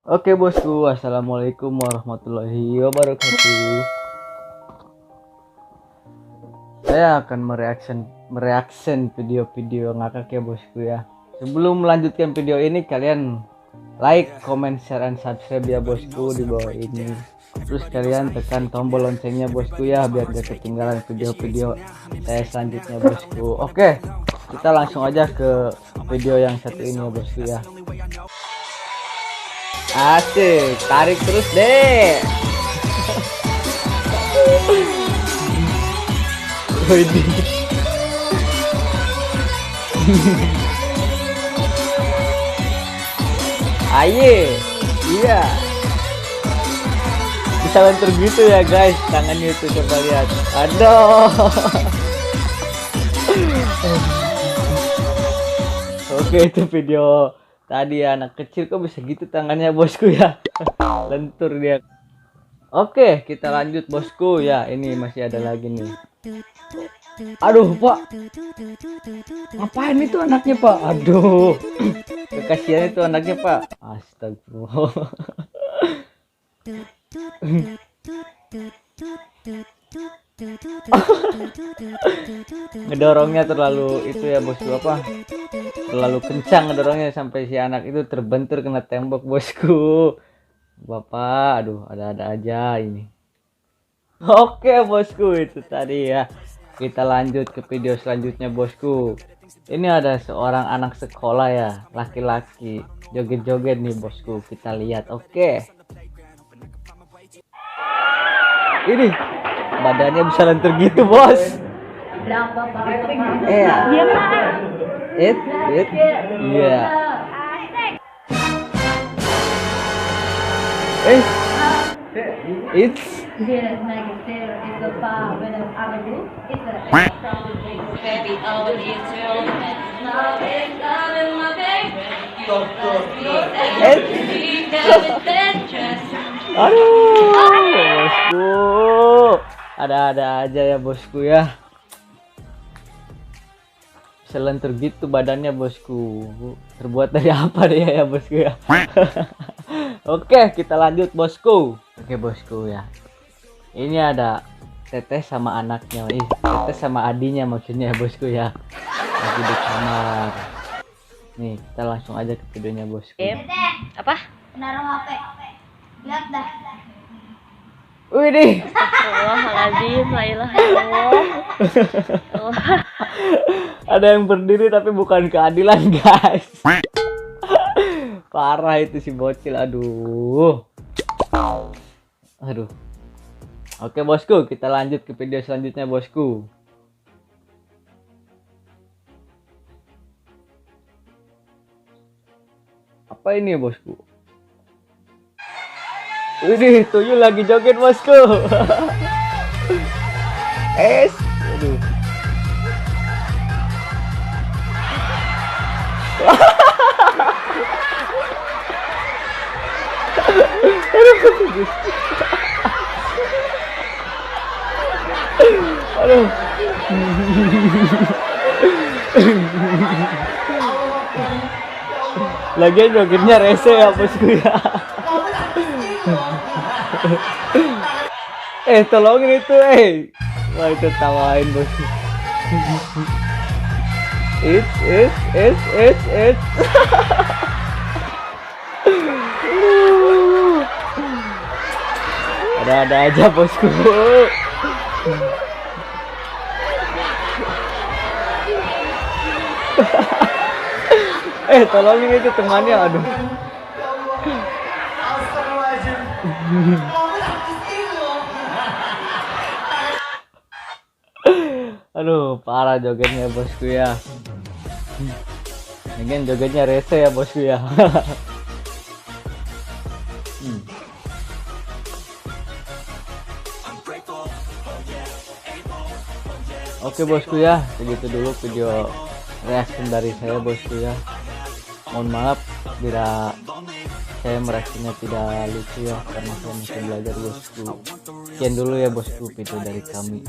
Oke bosku, assalamualaikum warahmatullahi wabarakatuh. Saya akan mereaction video-video ngakak ya bosku ya. Sebelum melanjutkan video ini, kalian like, comment, share, and subscribe ya bosku di bawah ini. Terus kalian tekan tombol loncengnya bosku ya, biar gak ketinggalan video-video saya selanjutnya bosku. Oke, kita langsung aja ke video yang satu ini ya bosku ya. Asik, tarik terus deh. Widih. Aye, iya. Bisa lentur gitu ya guys, tangannya itu coba lihat. Aduh. Oke, itu video tadi ya, anak kecil kok bisa gitu tangannya bosku ya. Lentur dia. Oke, kita lanjut bosku ya. Ini masih ada lagi nih. Aduh pak, ngapain itu anaknya pak? Aduh, kekasihan itu anaknya pak. Astagfirullah. Ngedorongnya terlalu itu ya bosku, apa, terlalu kencang ngedorongnya sampai si anak itu terbentur kena tembok bosku. Bapak, aduh, ada-ada aja ini. Oke bosku, itu tadi ya. Kita lanjut ke video selanjutnya bosku. Ini ada seorang anak sekolah ya, laki-laki, joget-joget nih bosku. Kita lihat. Oke, ini badannya bisa lentur gitu bos. Iya. It's aduh bosku, ada-ada aja ya bosku ya. Selentur gitu badannya bosku. Terbuat dari apa dia ya bosku ya. Oke, kita lanjut bosku. Oke bosku ya, ini ada teteh sama anaknya. Teteh sama adinya maksudnya bosku ya, lagi di kamar. Nih, kita langsung aja ke videonya bosku. Apa? Naruh HP. Lihat dah. Widih. Astagfirullahaladzim, la ilaha illallah. Ada yang berdiri tapi bukan keadilan guys. Parah itu si bocil, aduh. Aduh. Oke bosku, kita lanjut ke video selanjutnya bosku. Apa ini bosku? Ini tuyul lagi joget bosku. Aduh. Aduh. Lagian jogetnya rese ya bosku ya. Tolongin itu wah itu tawain bosku. It's ada-ada aja bosku. Tolongin itu temannya, aduh. Aduh, parah jogetnya bosku ya. Mungkin jogetnya rese ya bosku ya. Oke bosku ya, segitu dulu video reaction dari saya bosku ya. Mohon maaf bila saya mereaksinya tidak lucu ya, karena saya masih belajar bosku. Sekian dulu ya bosku video dari kami.